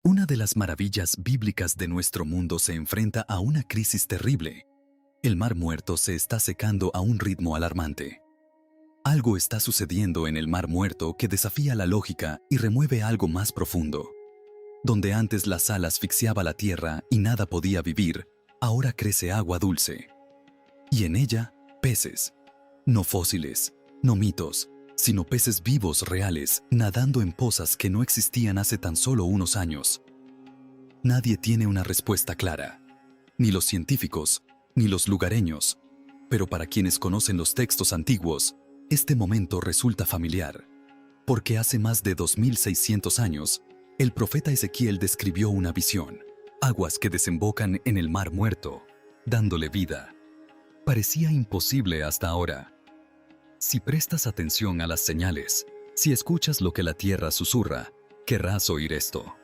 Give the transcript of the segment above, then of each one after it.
Una de las maravillas bíblicas de nuestro mundo se enfrenta a una crisis terrible. El Mar Muerto se está secando a un ritmo alarmante. Algo está sucediendo en el Mar Muerto que desafía la lógica y remueve algo más profundo. Donde antes la sal asfixiaba la tierra y nada podía vivir, ahora crece agua dulce. Y en ella, peces. No fósiles, no mitos, sino peces vivos reales, nadando en pozas que no existían hace tan solo unos años. Nadie tiene una respuesta clara. Ni los científicos, ni los lugareños. Pero para quienes conocen los textos antiguos, este momento resulta familiar. Porque hace más de 2600 años, el profeta Ezequiel describió una visión. Aguas que desembocan en el Mar Muerto, dándole vida. Parecía imposible hasta ahora. Si prestas atención a las señales, si escuchas lo que la tierra susurra, querrás oír esto.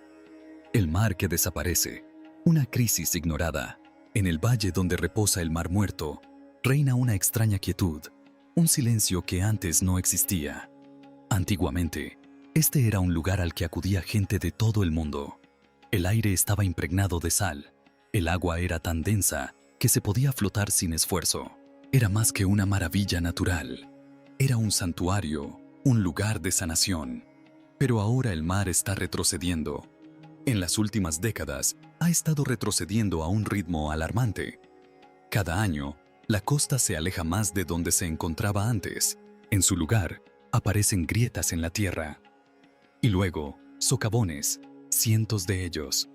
El mar que desaparece, una crisis ignorada. En el valle donde reposa el Mar Muerto, reina una extraña quietud, un silencio que antes no existía. Antiguamente, este era un lugar al que acudía gente de todo el mundo. El aire estaba impregnado de sal, el agua era tan densa que se podía flotar sin esfuerzo. Era más que una maravilla natural. Era un santuario, un lugar de sanación. Pero ahora el mar está retrocediendo. En las últimas décadas, ha estado retrocediendo a un ritmo alarmante. Cada año, la costa se aleja más de donde se encontraba antes. En su lugar, aparecen grietas en la tierra. Y luego, socavones, cientos de ellos.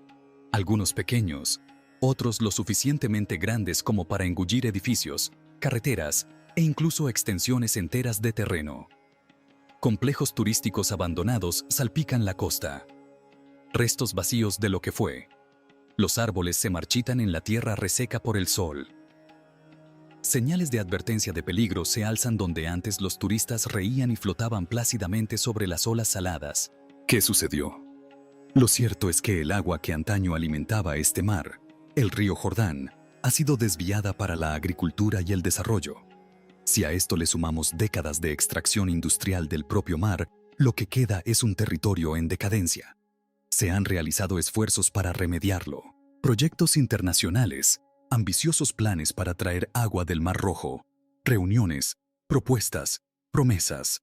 Algunos pequeños, otros lo suficientemente grandes como para engullir edificios, carreteras e incluso extensiones enteras de terreno. Complejos turísticos abandonados salpican la costa. Restos vacíos de lo que fue. Los árboles se marchitan en la tierra reseca por el sol. Señales de advertencia de peligro se alzan donde antes los turistas reían y flotaban plácidamente sobre las olas saladas. ¿Qué sucedió? Lo cierto es que el agua que antaño alimentaba este mar, el río Jordán, ha sido desviada para la agricultura y el desarrollo. Si a esto le sumamos décadas de extracción industrial del propio mar, lo que queda es un territorio en decadencia. Se han realizado esfuerzos para remediarlo. Proyectos internacionales, ambiciosos planes para traer agua del Mar Rojo, reuniones, propuestas, promesas.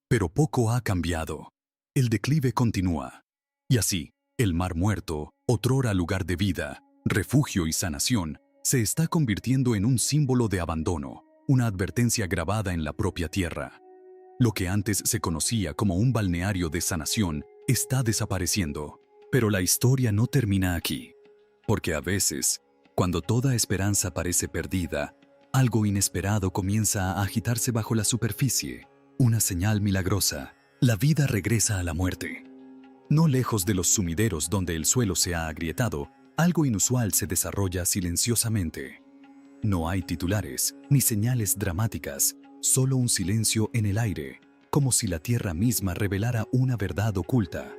Pero poco ha cambiado. El declive continúa. Y así, el Mar Muerto, otrora lugar de vida, refugio y sanación, se está convirtiendo en un símbolo de abandono, una advertencia grabada en la propia tierra. Lo que antes se conocía como un balneario de sanación está desapareciendo. Pero la historia no termina aquí. Porque a veces, cuando toda esperanza parece perdida, algo inesperado comienza a agitarse bajo la superficie. Una señal milagrosa. La vida regresa a la muerte. No lejos de los sumideros donde el suelo se ha agrietado, algo inusual se desarrolla silenciosamente. No hay titulares, ni señales dramáticas, solo un silencio en el aire, como si la tierra misma revelara una verdad oculta.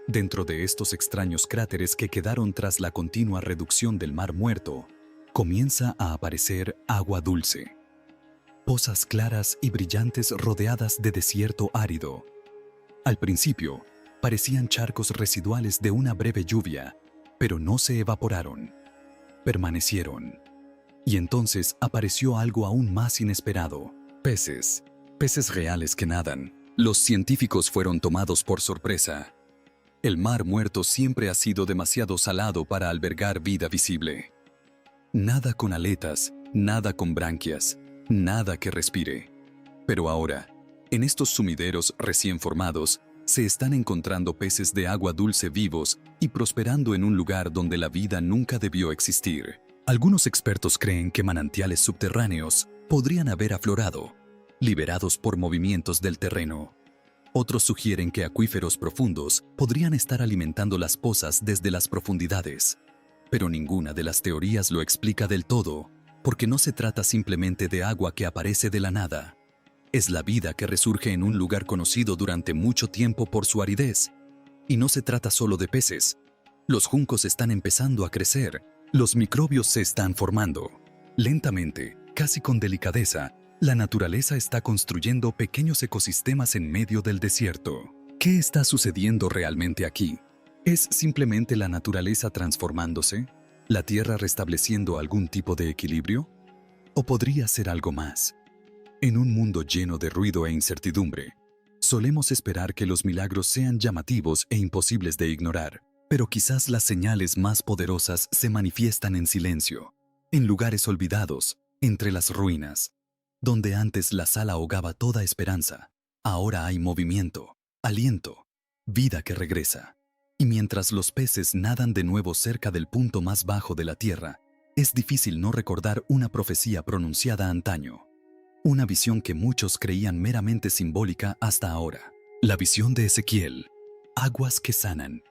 Dentro de estos extraños cráteres que quedaron tras la continua reducción del Mar Muerto, comienza a aparecer agua dulce. Pozas claras y brillantes rodeadas de desierto árido. Al principio, parecían charcos residuales de una breve lluvia, pero no se evaporaron. Permanecieron. Y entonces apareció algo aún más inesperado. Peces. Peces reales que nadan. Los científicos fueron tomados por sorpresa. El Mar Muerto siempre ha sido demasiado salado para albergar vida visible. Nada con aletas, nada con branquias, nada que respire. Pero ahora, en estos sumideros recién formados, se están encontrando peces de agua dulce vivos y prosperando en un lugar donde la vida nunca debió existir. Algunos expertos creen que manantiales subterráneos podrían haber aflorado, liberados por movimientos del terreno. Otros sugieren que acuíferos profundos podrían estar alimentando las pozas desde las profundidades. Pero ninguna de las teorías lo explica del todo, porque no se trata simplemente de agua que aparece de la nada. Es la vida que resurge en un lugar conocido durante mucho tiempo por su aridez. Y no se trata solo de peces. Los juncos están empezando a crecer. Los microbios se están formando. Lentamente, casi con delicadeza, la naturaleza está construyendo pequeños ecosistemas en medio del desierto. ¿Qué está sucediendo realmente aquí? ¿Es simplemente la naturaleza transformándose? ¿La Tierra restableciendo algún tipo de equilibrio? ¿O podría ser algo más? En un mundo lleno de ruido e incertidumbre, solemos esperar que los milagros sean llamativos e imposibles de ignorar, pero quizás las señales más poderosas se manifiestan en silencio, en lugares olvidados, entre las ruinas. Donde antes la sal ahogaba toda esperanza, ahora hay movimiento, aliento, vida que regresa. Y mientras los peces nadan de nuevo cerca del punto más bajo de la tierra, es difícil no recordar una profecía pronunciada antaño. Una visión que muchos creían meramente simbólica hasta ahora. La visión de Ezequiel. Aguas que sanan.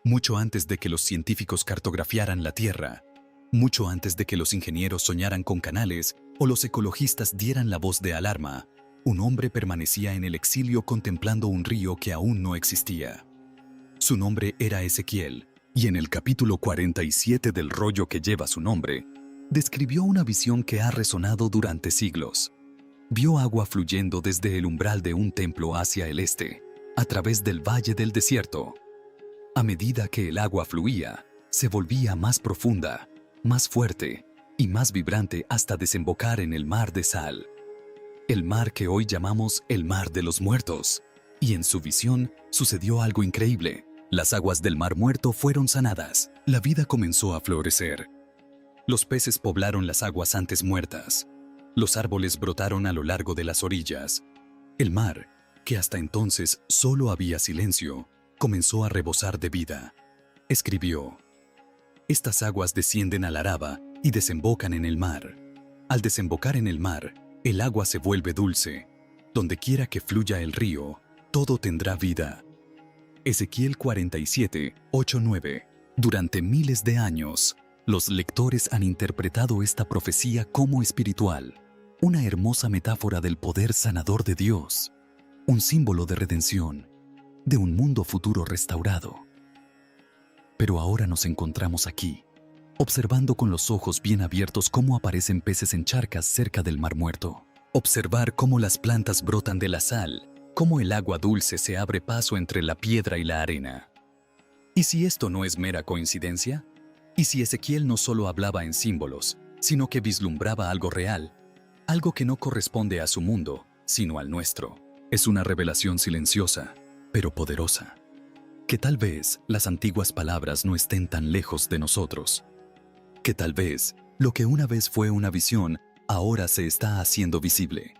Mucho antes de que los científicos cartografiaran la Tierra, mucho antes de que los ingenieros soñaran con canales o los ecologistas dieran la voz de alarma, un hombre permanecía en el exilio contemplando un río que aún no existía. Su nombre era Ezequiel, y en el capítulo 47 del rollo que lleva su nombre, describió una visión que ha resonado durante siglos. Vio agua fluyendo desde el umbral de un templo hacia el este, a través del valle del desierto. A medida que el agua fluía, se volvía más profunda, más fuerte y más vibrante hasta desembocar en el mar de sal. El mar que hoy llamamos el mar de los muertos. Y en su visión sucedió algo increíble. Las aguas del mar muerto fueron sanadas. La vida comenzó a florecer. Los peces poblaron las aguas antes muertas. Los árboles brotaron a lo largo de las orillas. El mar, que hasta entonces solo había silencio, comenzó a rebosar de vida. Escribió: estas aguas descienden al Araba y desembocan en el mar. Al desembocar en el mar, el agua se vuelve dulce. Donde quiera que fluya el río, todo tendrá vida. Ezequiel 47, 8-9. Durante miles de años, los lectores han interpretado esta profecía como espiritual, una hermosa metáfora del poder sanador de Dios, un símbolo de redención, de un mundo futuro restaurado. Pero ahora nos encontramos aquí, observando con los ojos bien abiertos cómo aparecen peces en charcas cerca del Mar Muerto. Observar cómo las plantas brotan de la sal, cómo el agua dulce se abre paso entre la piedra y la arena. ¿Y si esto no es mera coincidencia? ¿Y si Ezequiel no solo hablaba en símbolos, sino que vislumbraba algo real, algo que no corresponde a su mundo, sino al nuestro? Es una revelación silenciosa, pero poderosa. Que tal vez las antiguas palabras no estén tan lejos de nosotros. Que tal vez lo que una vez fue una visión, ahora se está haciendo visible.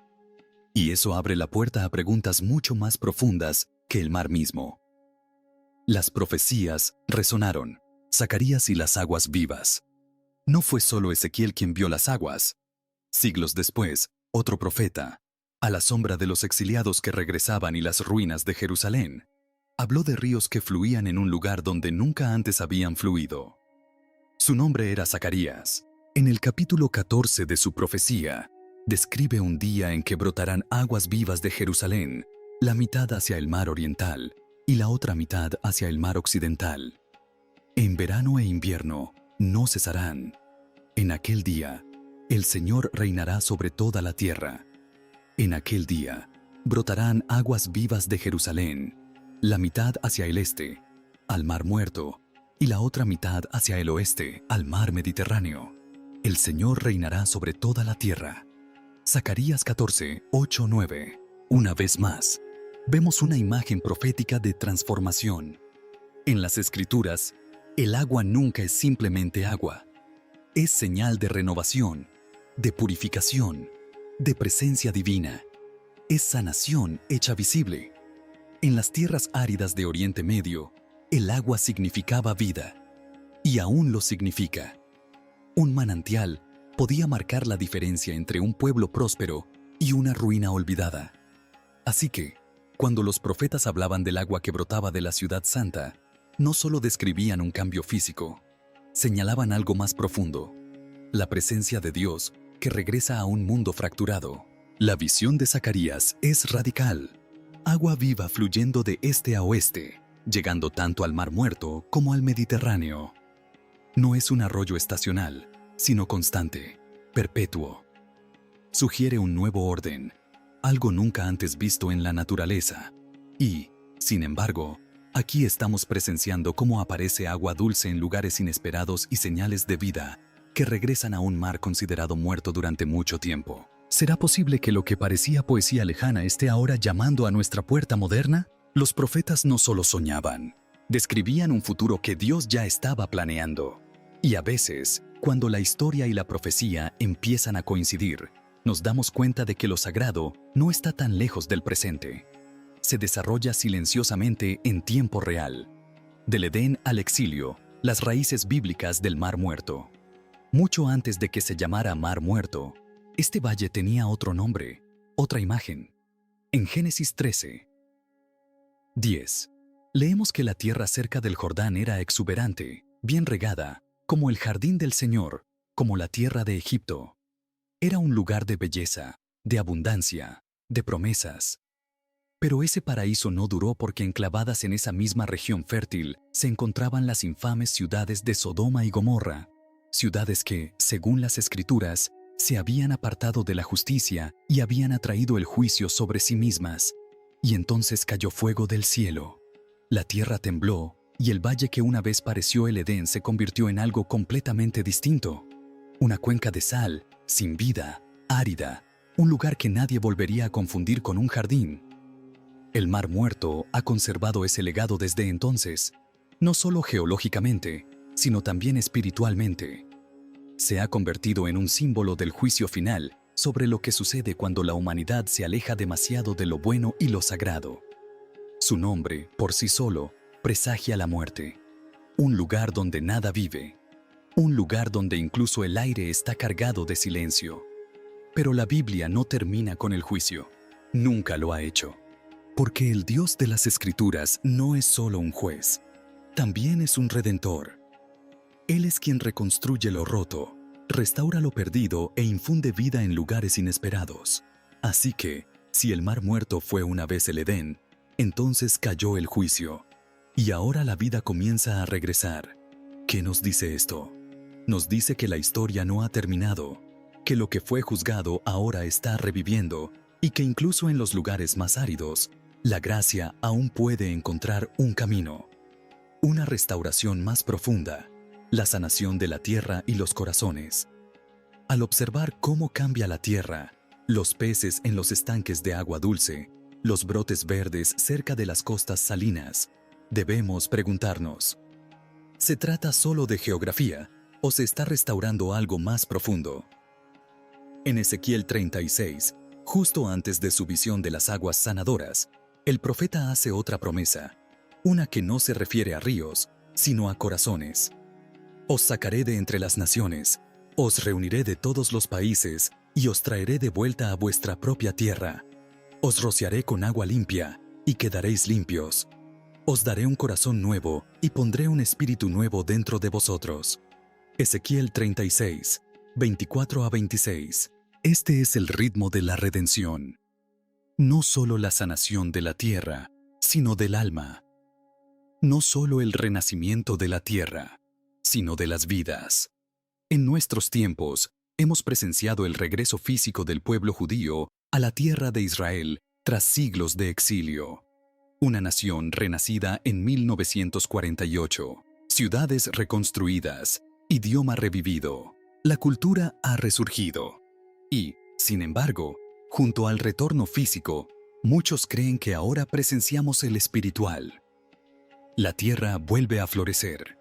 Y eso abre la puerta a preguntas mucho más profundas que el mar mismo. Las profecías resonaron. Zacarías y las aguas vivas. No fue solo Ezequiel quien vio las aguas. Siglos después, otro profeta, a la sombra de los exiliados que regresaban y las ruinas de Jerusalén, habló de ríos que fluían en un lugar donde nunca antes habían fluido. Su nombre era Zacarías. En el capítulo 14 de su profecía, describe un día en que brotarán aguas vivas de Jerusalén, la mitad hacia el mar oriental y la otra mitad hacia el mar occidental. En verano e invierno no cesarán. En aquel día, el Señor reinará sobre toda la tierra. En aquel día, brotarán aguas vivas de Jerusalén, la mitad hacia el este, al Mar Muerto, y la otra mitad hacia el oeste, al Mar Mediterráneo. El Señor reinará sobre toda la tierra. Zacarías 14, 8-9. Una vez más, vemos una imagen profética de transformación. En las Escrituras, el agua nunca es simplemente agua. Es señal de renovación, de purificación, de presencia divina. Es sanación hecha visible. En las tierras áridas de Oriente Medio, el agua significaba vida, y aún lo significa. Un manantial podía marcar la diferencia entre un pueblo próspero y una ruina olvidada. Así que, cuando los profetas hablaban del agua que brotaba de la ciudad santa, no solo describían un cambio físico, señalaban algo más profundo, la presencia de Dios que regresa a un mundo fracturado. La visión de Zacarías es radical, agua viva fluyendo de este a oeste, llegando tanto al Mar Muerto como al Mediterráneo. No es un arroyo estacional, sino constante, perpetuo. Sugiere un nuevo orden, algo nunca antes visto en la naturaleza, y, sin embargo, Aquí estamos presenciando cómo aparece agua dulce en lugares inesperados y señales de vida que regresan a un mar considerado muerto durante mucho tiempo. ¿Será posible que lo que parecía poesía lejana esté ahora llamando a nuestra puerta moderna? Los profetas no solo soñaban, describían un futuro que Dios ya estaba planeando. Y a veces, cuando la historia y la profecía empiezan a coincidir, nos damos cuenta de que lo sagrado no está tan lejos del presente. Se desarrolla silenciosamente en tiempo real. Del Edén al exilio, las raíces bíblicas del Mar Muerto. Mucho antes de que se llamara Mar Muerto, este valle tenía otro nombre, otra imagen. En Génesis 13, 10, leemos que la tierra cerca del Jordán era exuberante, bien regada, como el jardín del Señor, como la tierra de Egipto. Era un lugar de belleza, de abundancia, de promesas. Pero ese paraíso no duró porque enclavadas en esa misma región fértil se encontraban las infames ciudades de Sodoma y Gomorra, ciudades que, según las Escrituras, se habían apartado de la justicia y habían atraído el juicio sobre sí mismas. Y entonces cayó fuego del cielo. La tierra tembló y el valle que una vez pareció el Edén se convirtió en algo completamente distinto. Una cuenca de sal, sin vida, árida, un lugar que nadie volvería a confundir con un jardín. El Mar Muerto ha conservado ese legado desde entonces, no solo geológicamente, sino también espiritualmente. Se ha convertido en un símbolo del juicio final sobre lo que sucede cuando la humanidad se aleja demasiado de lo bueno y lo sagrado. Su nombre, por sí solo, presagia la muerte. Un lugar donde nada vive. Un lugar donde incluso el aire está cargado de silencio. Pero la Biblia no termina con el juicio. Nunca lo ha hecho. Porque el Dios de las Escrituras no es solo un juez, también es un redentor. Él es quien reconstruye lo roto, restaura lo perdido e infunde vida en lugares inesperados. Así que, si el Mar Muerto fue una vez el Edén, entonces cayó el juicio. Y ahora la vida comienza a regresar. ¿Qué nos dice esto? Nos dice que la historia no ha terminado, que lo que fue juzgado ahora está reviviendo y que incluso en los lugares más áridos, la gracia aún puede encontrar un camino. Una restauración más profunda, la sanación de la tierra y los corazones. Al observar cómo cambia la tierra, los peces en los estanques de agua dulce, los brotes verdes cerca de las costas salinas, debemos preguntarnos, ¿se trata solo de geografía o se está restaurando algo más profundo? En Ezequiel 36, justo antes de su visión de las aguas sanadoras, el profeta hace otra promesa, una que no se refiere a ríos, sino a corazones. Os sacaré de entre las naciones, os reuniré de todos los países y os traeré de vuelta a vuestra propia tierra. Os rociaré con agua limpia y quedaréis limpios. Os daré un corazón nuevo y pondré un espíritu nuevo dentro de vosotros. Ezequiel 36, 24 a 26. Este es el ritmo de la redención. No solo la sanación de la tierra, sino del alma. No solo el renacimiento de la tierra, sino de las vidas. En nuestros tiempos, hemos presenciado el regreso físico del pueblo judío a la tierra de Israel tras siglos de exilio. Una nación renacida en 1948, ciudades reconstruidas, idioma revivido, la cultura ha resurgido. Y, sin embargo, junto al retorno físico, muchos creen que ahora presenciamos el espiritual. La tierra vuelve a florecer.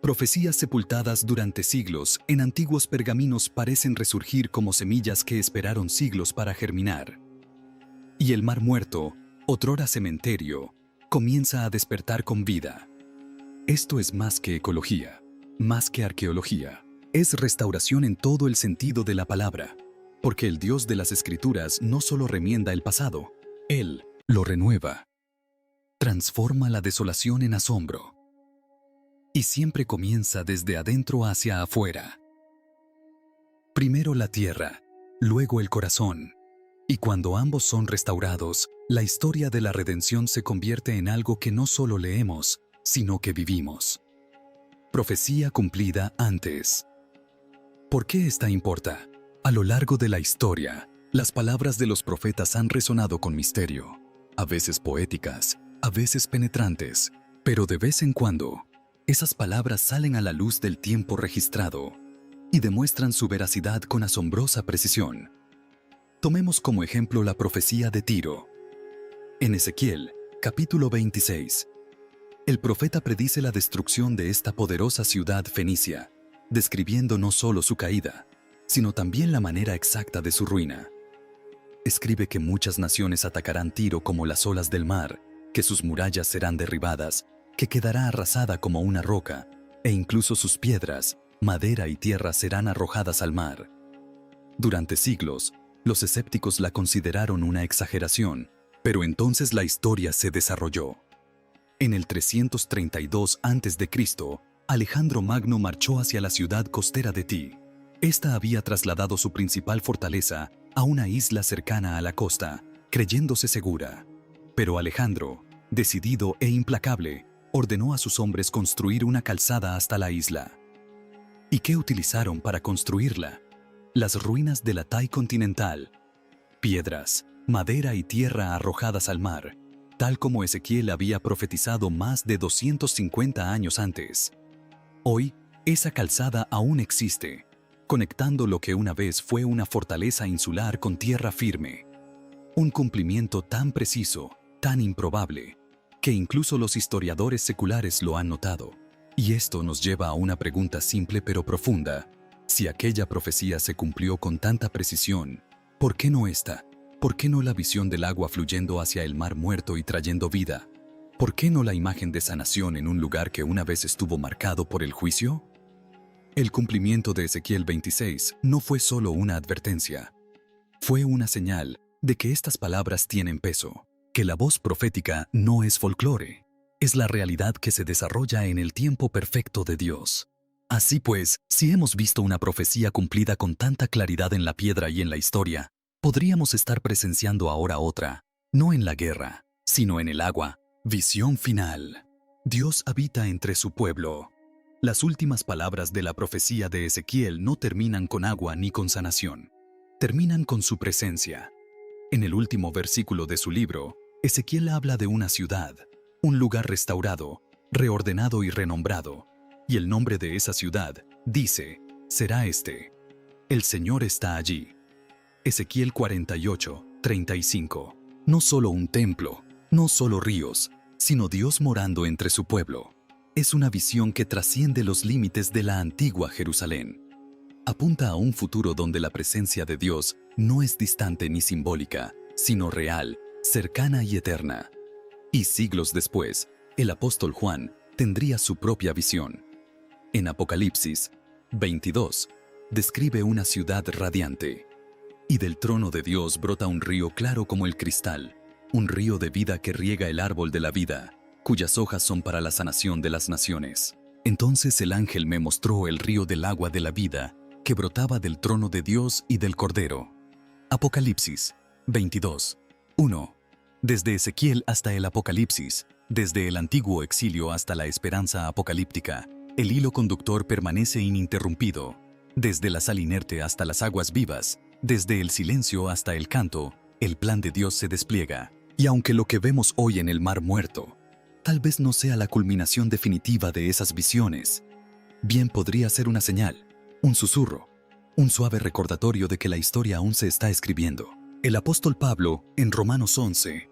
Profecías sepultadas durante siglos en antiguos pergaminos parecen resurgir como semillas que esperaron siglos para germinar. Y el Mar Muerto, otrora cementerio, comienza a despertar con vida. Esto es más que ecología, más que arqueología. Es restauración en todo el sentido de la palabra, porque el Dios de las Escrituras no solo remienda el pasado, Él lo renueva. Transforma la desolación en asombro. Y siempre comienza desde adentro hacia afuera. Primero la tierra, luego el corazón. Y cuando ambos son restaurados, la historia de la redención se convierte en algo que no solo leemos, sino que vivimos. Profecía cumplida antes. ¿Por qué esta importa? A lo largo de la historia, las palabras de los profetas han resonado con misterio, a veces poéticas, a veces penetrantes, pero de vez en cuando, esas palabras salen a la luz del tiempo registrado y demuestran su veracidad con asombrosa precisión. Tomemos como ejemplo la profecía de Tiro. En Ezequiel, capítulo 26, el profeta predice la destrucción de esta poderosa ciudad fenicia, describiendo no solo su caída, sino también la manera exacta de su ruina. Escribe que muchas naciones atacarán Tiro como las olas del mar, que sus murallas serán derribadas, que quedará arrasada como una roca, e incluso sus piedras, madera y tierra serán arrojadas al mar. Durante siglos, los escépticos la consideraron una exageración, pero entonces la historia se desarrolló. En el 332 a.C., Alejandro Magno marchó hacia la ciudad costera de Tí. Esta había trasladado su principal fortaleza a una isla cercana a la costa, creyéndose segura. Pero Alejandro, decidido e implacable, ordenó a sus hombres construir una calzada hasta la isla. ¿Y qué utilizaron para construirla? Las ruinas de la Tai continental. Piedras, madera y tierra arrojadas al mar, tal como Ezequiel había profetizado más de 250 años antes. Hoy, esa calzada aún existe, conectando lo que una vez fue una fortaleza insular con tierra firme. Un cumplimiento tan preciso, tan improbable, que incluso los historiadores seculares lo han notado. Y esto nos lleva a una pregunta simple pero profunda. Si aquella profecía se cumplió con tanta precisión, ¿por qué no esta? ¿Por qué no la visión del agua fluyendo hacia el mar muerto y trayendo vida? ¿Por qué no la imagen de sanación en un lugar que una vez estuvo marcado por el juicio? El cumplimiento de Ezequiel 26 no fue solo una advertencia. Fue una señal de que estas palabras tienen peso, que la voz profética no es folclore, es la realidad que se desarrolla en el tiempo perfecto de Dios. Así pues, si hemos visto una profecía cumplida con tanta claridad en la piedra y en la historia, podríamos estar presenciando ahora otra, no en la guerra, sino en el agua. Visión final. Dios habita entre su pueblo. Las últimas palabras de la profecía de Ezequiel no terminan con agua ni con sanación. Terminan con su presencia. En el último versículo de su libro, Ezequiel habla de una ciudad, un lugar restaurado, reordenado y renombrado. Y el nombre de esa ciudad, dice, será este: el Señor está allí. Ezequiel 48, 35. No solo un templo, no solo ríos, sino Dios morando entre su pueblo. Es una visión que trasciende los límites de la antigua Jerusalén. Apunta a un futuro donde la presencia de Dios no es distante ni simbólica, sino real, cercana y eterna. Y siglos después, el apóstol Juan tendría su propia visión. En Apocalipsis 22, describe una ciudad radiante. Y del trono de Dios brota un río claro como el cristal, un río de vida que riega el árbol de la vida, cuyas hojas son para la sanación de las naciones. Entonces el ángel me mostró el río del agua de la vida, que brotaba del trono de Dios y del Cordero. Apocalipsis 22, 1. Desde Ezequiel hasta el Apocalipsis, desde el antiguo exilio hasta la esperanza apocalíptica, el hilo conductor permanece ininterrumpido. Desde la sal inerte hasta las aguas vivas, desde el silencio hasta el canto, el plan de Dios se despliega. Y aunque lo que vemos hoy en el Mar Muerto tal vez no sea la culminación definitiva de esas visiones, bien podría ser una señal, un susurro, un suave recordatorio de que la historia aún se está escribiendo. El apóstol Pablo, en Romanos 11,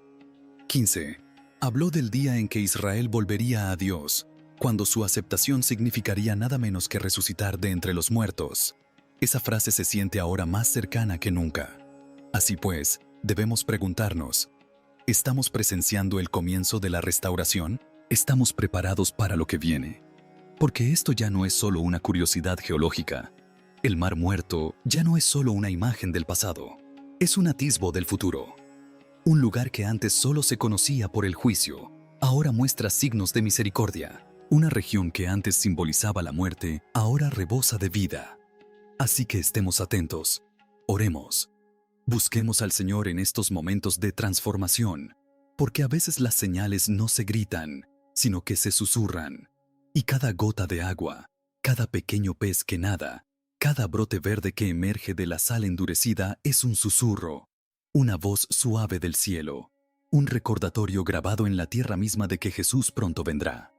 15, habló del día en que Israel volvería a Dios, cuando su aceptación significaría nada menos que resucitar de entre los muertos. Esa frase se siente ahora más cercana que nunca. Así pues, debemos preguntarnos, ¿estamos presenciando el comienzo de la restauración? ¿Estamos preparados para lo que viene? Porque esto ya no es solo una curiosidad geológica. El Mar Muerto ya no es solo una imagen del pasado. Es un atisbo del futuro. Un lugar que antes solo se conocía por el juicio, ahora muestra signos de misericordia. Una región que antes simbolizaba la muerte, ahora rebosa de vida. Así que estemos atentos. Oremos. Busquemos al Señor en estos momentos de transformación, porque a veces las señales no se gritan, sino que se susurran. Y cada gota de agua, cada pequeño pez que nada, cada brote verde que emerge de la sal endurecida es un susurro, una voz suave del cielo. Un recordatorio grabado en la tierra misma de que Jesús pronto vendrá.